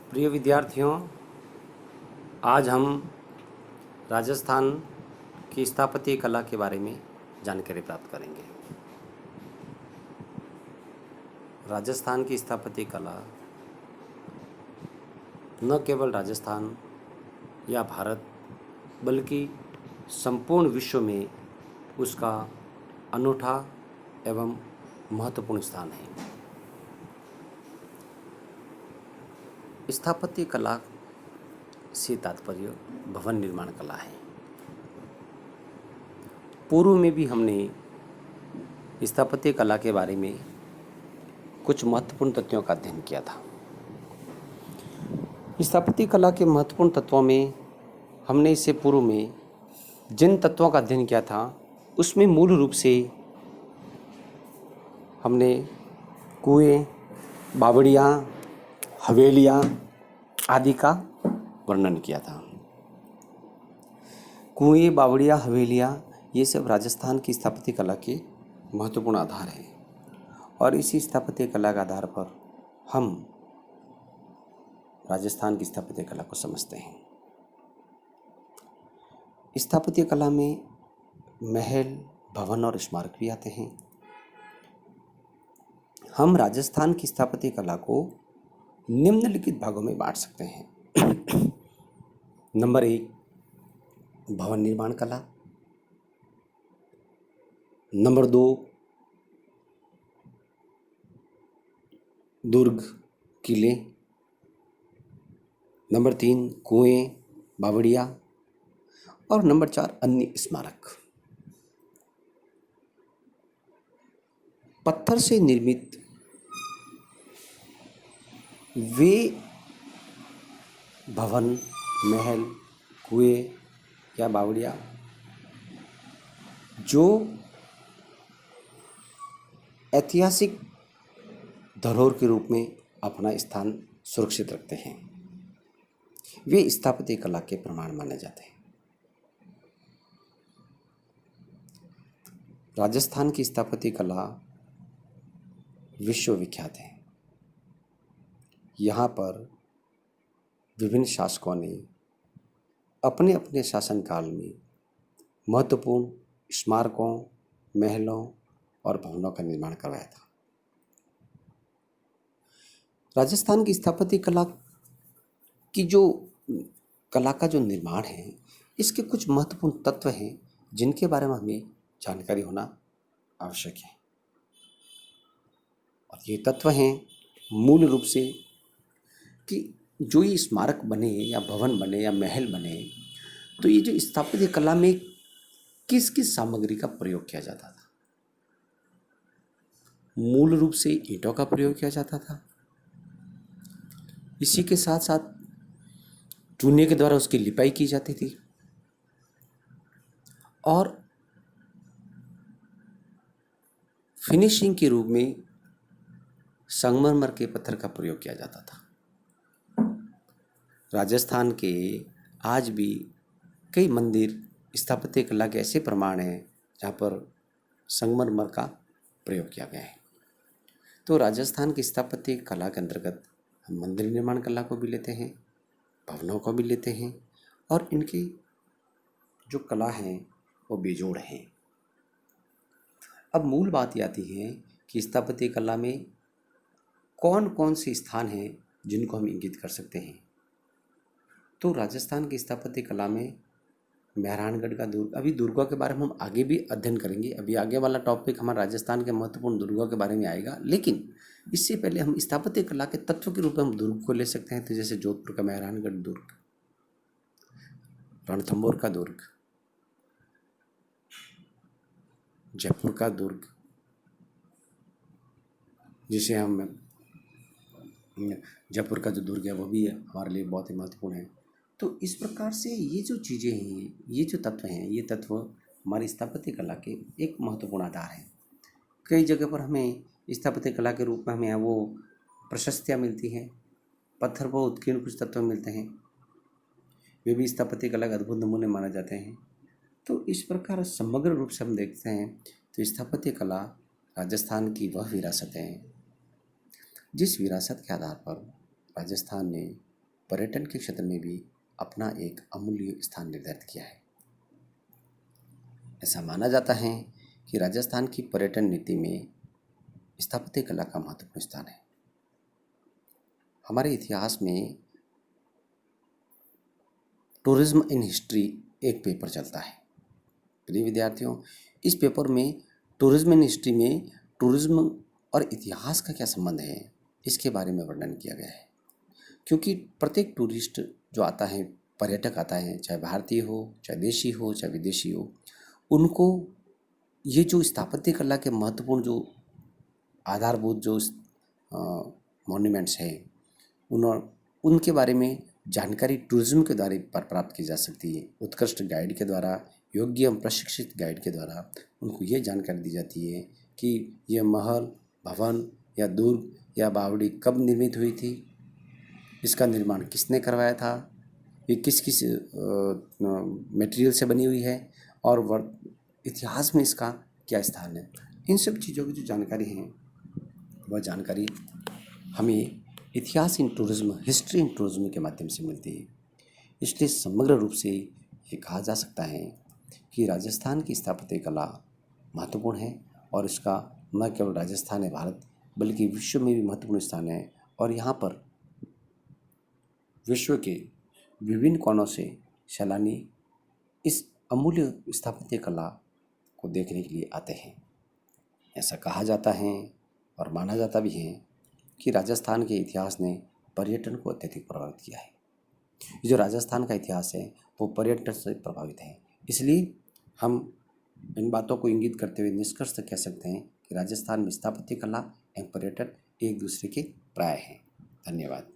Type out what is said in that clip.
प्रिय विद्यार्थियों, आज हम राजस्थान की स्थापत्य कला के बारे में जानकारी प्राप्त करेंगे। राजस्थान की स्थापत्य कला न केवल राजस्थान या भारत बल्कि संपूर्ण विश्व में उसका अनूठा एवं महत्वपूर्ण स्थान है। स्थापत्य कला से तात्पर्य भवन निर्माण कला है। पूर्व में भी हमने स्थापत्य कला के बारे में कुछ महत्वपूर्ण तथ्यों का अध्ययन किया था। स्थापत्य कला के महत्वपूर्ण तत्वों में हमने इससे पूर्व में जिन तत्वों का अध्ययन किया था उसमें मूल रूप से हमने कुएं, बावड़ियाँ, हवेलियाँ आदि का वर्णन किया था। कुएं, बावड़ियाँ, हवेलियाँ ये सब राजस्थान की स्थापत्य कला के महत्वपूर्ण आधार हैं और इसी स्थापत्य कला के आधार पर हम राजस्थान की स्थापत्य कला को समझते हैं। स्थापत्य कला में महल, भवन और स्मारक भी आते हैं। हम राजस्थान की स्थापत्य कला को निम्नलिखित भागों में बांट सकते हैं। नंबर 1, भवन निर्माण कला। नंबर 2, दुर्ग, किले। नंबर 3, कुएं, बावड़ियाँ। और नंबर 4, अन्य स्मारक। पत्थर से निर्मित वे भवन, महल, कुएं या बावड़ियाँ जो ऐतिहासिक धरोहर के रूप में अपना स्थान सुरक्षित रखते हैं, वे स्थापत्य कला के प्रमाण माने जाते हैं। राजस्थान की स्थापत्य कला विश्वविख्यात है। यहाँ पर विभिन्न शासकों ने अपने अपने शासनकाल में महत्वपूर्ण स्मारकों, महलों और भवनों का निर्माण करवाया था। राजस्थान की स्थापत्य कला की जो कला का जो निर्माण है, इसके कुछ महत्वपूर्ण तत्व हैं जिनके बारे में हमें जानकारी होना आवश्यक है। और ये तत्व हैं मूल रूप से कि जो ये स्मारक बने या भवन बने या महल बने, तो ये जो स्थापत्य कला में किस किस सामग्री का प्रयोग किया जाता था। मूल रूप से ईंटों का प्रयोग किया जाता था। इसी के साथ साथ चूने के द्वारा उसकी लिपाई की जाती थी और फिनिशिंग के रूप में संगमरमर के पत्थर का प्रयोग किया जाता था। राजस्थान के आज भी कई मंदिर स्थापत्य कला के ऐसे प्रमाण हैं जहाँ पर संगमरमर का प्रयोग किया गया है। तो राजस्थान की स्थापत्य कला के अंतर्गत हम मंदिर निर्माण कला को भी लेते हैं, भवनों को भी लेते हैं और इनकी जो कला है वो बेजोड़ हैं। अब मूल बात ये आती है कि स्थापत्य कला में कौन कौन से स्थान हैं जिनको हम इंगित कर सकते हैं। तो राजस्थान की स्थापत्य कला में मेहरानगढ़ का दुर्ग, अभी दुर्गों के बारे में हम आगे भी अध्ययन करेंगे। अभी आगे वाला टॉपिक हमारा राजस्थान के महत्वपूर्ण दुर्गों के बारे में आएगा, लेकिन इससे पहले हम स्थापत्य कला के तत्व के रूप में हम दुर्ग को ले सकते हैं। तो जैसे जोधपुर का मेहरानगढ़ दुर्ग, रणथंभौर का दुर्ग, जयपुर का दुर्ग, जिसे हम जयपुर का जो दुर्ग है वो भी हमारे लिए बहुत ही महत्वपूर्ण है। तो इस प्रकार से ये जो चीज़ें हैं, ये जो तत्व हैं, ये तत्व हमारी स्थापत्य कला के एक महत्वपूर्ण आधार हैं। कई जगह पर हमें स्थापत्य कला के रूप में हमें वो प्रशस्तियाँ मिलती हैं, पत्थर पर उत्कीर्ण कुछ तत्व मिलते हैं, वे भी स्थापत्य कला के अद्भुत नमूने माने जाते हैं। तो इस प्रकार समग्र रूप से हम देखते हैं तो स्थापत्य कला राजस्थान की वह विरासत है जिस विरासत के आधार पर राजस्थान ने पर्यटन के क्षेत्र में भी अपना एक अमूल्य स्थान निर्धारित किया है। ऐसा माना जाता है कि राजस्थान की पर्यटन नीति में स्थापत्य कला का महत्वपूर्ण स्थान है। हमारे इतिहास में टूरिज्म इन हिस्ट्री एक पेपर चलता है। प्रिय विद्यार्थियों, इस पेपर में टूरिज्म इन हिस्ट्री में टूरिज्म और इतिहास का क्या संबंध है, इसके बारे में वर्णन किया गया है। क्योंकि प्रत्येक टूरिस्ट जो आता है, पर्यटक आता है, चाहे भारतीय हो, चाहे देशी हो, चाहे विदेशी हो, उनको ये जो स्थापत्य कला के महत्वपूर्ण जो आधारभूत जो मॉन्यूमेंट्स हैं, उनके बारे में जानकारी टूरिज्म के द्वारा पर प्राप्त की जा सकती है। उत्कृष्ट गाइड के द्वारा, योग्य एवं प्रशिक्षित गाइड के द्वारा उनको ये जानकारी दी जाती है कि यह महल, भवन या दुर्ग या बावड़ी कब निर्मित हुई थी, इसका निर्माण किसने करवाया था, ये किस किस मटेरियल से बनी हुई है और इतिहास में इसका क्या स्थान है। इन सब चीज़ों की जो जानकारी है वह जानकारी हमें इतिहास इन टूरिज्म, हिस्ट्री इन टूरिज्म के माध्यम से मिलती है। इसलिए समग्र रूप से ये कहा जा सकता है कि राजस्थान की स्थापत्य कला महत्वपूर्ण है और इसका न केवल राजस्थान है भारत, बल्कि विश्व में भी महत्वपूर्ण स्थान है। और यहाँ पर विश्व के विभिन्न कोनों से सैलानी इस अमूल्य स्थापत्य कला को देखने के लिए आते हैं। ऐसा कहा जाता है और माना जाता भी है कि राजस्थान के इतिहास ने पर्यटन को अत्यधिक प्रभावित किया है। ये जो राजस्थान का इतिहास है वो पर्यटन से प्रभावित है। इसलिए हम इन बातों को इंगित करते हुए निष्कर्ष कह सकते हैं कि राजस्थान में स्थापत्य कला एवं पर्यटन एक दूसरे के प्राय हैं। धन्यवाद।